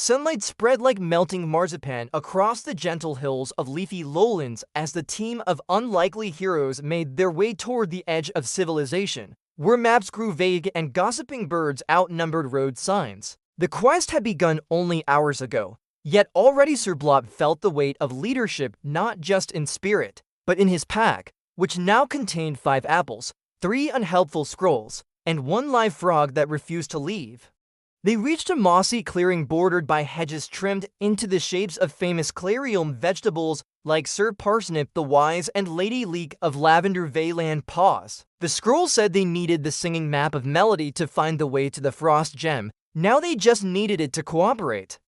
Sunlight spread like melting marzipan across the gentle hills of leafy lowlands as the team of unlikely heroes made their way toward the edge of civilization, where maps grew vague and gossiping birds outnumbered road signs. The quest had begun only hours ago, yet already Sir Blop felt the weight of leadership not just in spirit, but in his pack, which now contained 5 apples, 3 unhelpful scrolls, and 1 live frog that refused to leave. They reached a mossy clearing bordered by hedges trimmed into the shapes of famous Clayrealm vegetables like Sir Parsnip the Wise and Lady Leek of Lavender Veyland Paws. The scroll said they needed the singing map of melody to find the way to the Frost Gem. Now they just needed it to cooperate.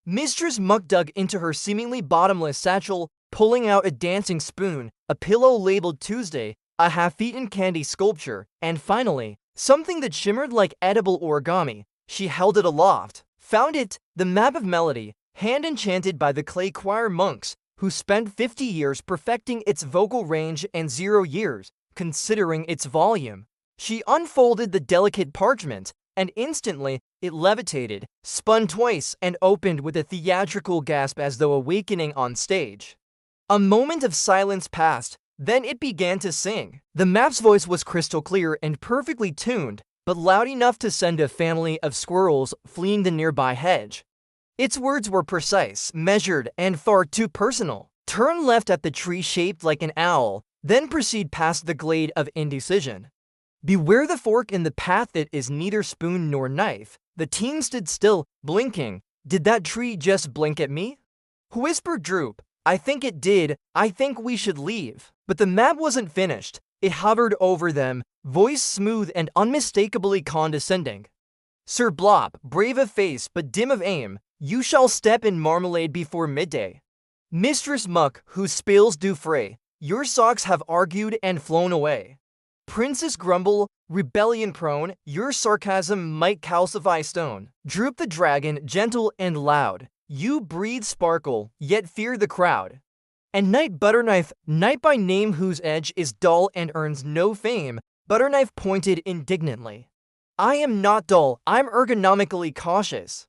Mistress Muck dug into her seemingly bottomless satchel, pulling out a dancing spoon, a pillow labeled Tuesday, a half-eaten candy sculpture, and finally, something that shimmered like edible origami. She held it aloft. Found it, the map of melody, hand-enchanted by the clay choir monks, who spent 50 years perfecting its vocal range and 0 years considering its volume. She unfolded the delicate parchment, and instantly it levitated, spun twice, and opened with a theatrical gasp as though awakening on stage. A moment of silence passed, then it began to sing. The map's voice was crystal clear and perfectly tuned, but loud enough to send a family of squirrels fleeing the nearby hedge. Its words were precise, measured, and far too personal. Turn left at the tree shaped like an owl, then proceed past the glade of indecision. Beware the fork in the path, it is neither spoon nor knife. The team stood still, blinking. Did that tree just blink at me? Whispered Droop. I think it did. I think we should leave. But the map wasn't finished. It hovered over them, voice smooth and unmistakably condescending. Sir Blop, brave of face but dim of aim, you shall step in marmalade before midday. Mistress Muck, whose spills do fray, your socks have argued and flown away. Princess Grumble, rebellion-prone, your sarcasm might calcify stone. Droop the Dragon, gentle and loud, you breathe sparkle, yet fear the crowd. And Knight Butterknife, knight by name whose edge is dull and earns no fame, Butterknife pointed indignantly. I am not dull, I'm ergonomically cautious.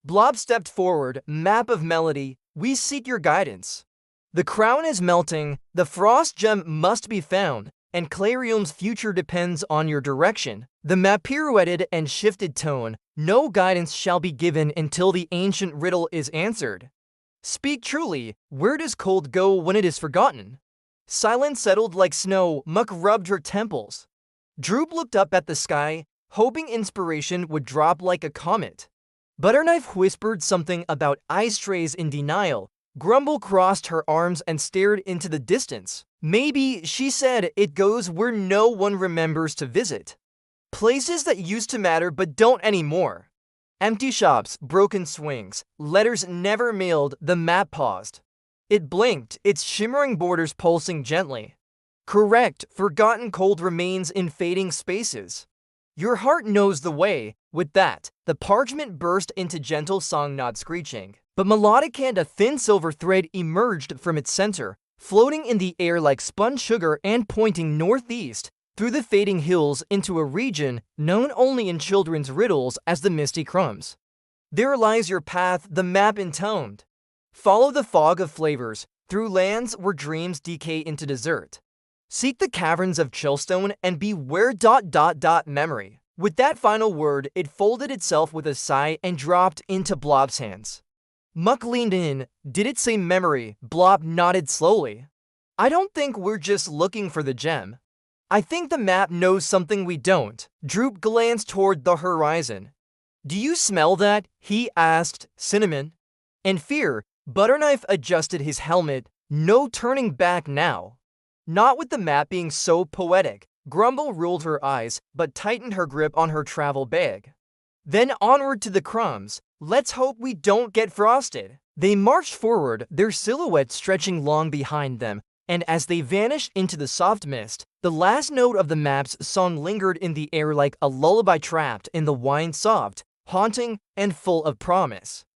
Blop stepped forward, map of melody, we seek your guidance. The crown is melting, the Frost Gem must be found, and Clayrealm's future depends on your direction. The map pirouetted and shifted tone, no guidance shall be given until the ancient riddle is answered. Speak truly, where does cold go when it is forgotten? Silence settled like snow, Muck rubbed her temples. Droop looked up at the sky, hoping inspiration would drop like a comet. Butterknife whispered something about ice trays in denial. Grumble crossed her arms and stared into the distance. Maybe, she said, it goes where no one remembers to visit. Places that used to matter but don't anymore. Empty shops, broken swings, letters never mailed, the map paused. It blinked, its shimmering borders pulsing gently. Correct, forgotten cold remains in fading spaces. Your heart knows the way. With that, the parchment burst into gentle song, not screeching, but melodic, and a thin silver thread emerged from its center, floating in the air like spun sugar and pointing northeast, through the fading hills into a region known only in children's riddles as the Misty Crumbs. There lies your path, the map intoned. Follow the fog of flavors, through lands where dreams decay into dessert. Seek the caverns of Chillstone and beware ... memory. With that final word, it folded itself with a sigh and dropped into Blop's hands. Muck leaned in. Did it say memory? Blop nodded slowly. I don't think we're just looking for the gem. I think the map knows something we don't. Droop glanced toward the horizon. Do you smell that? He asked. Cinnamon. In fear, Butterknife adjusted his helmet. No turning back now. Not with the map being so poetic. Grumble rolled her eyes, but tightened her grip on her travel bag. Then onward to the crumbs. Let's hope we don't get frosted. They marched forward, their silhouettes stretching long behind them, and as they vanished into the soft mist, the last note of the map's song lingered in the air like a lullaby trapped in the wine, soft, haunting, and full of promise.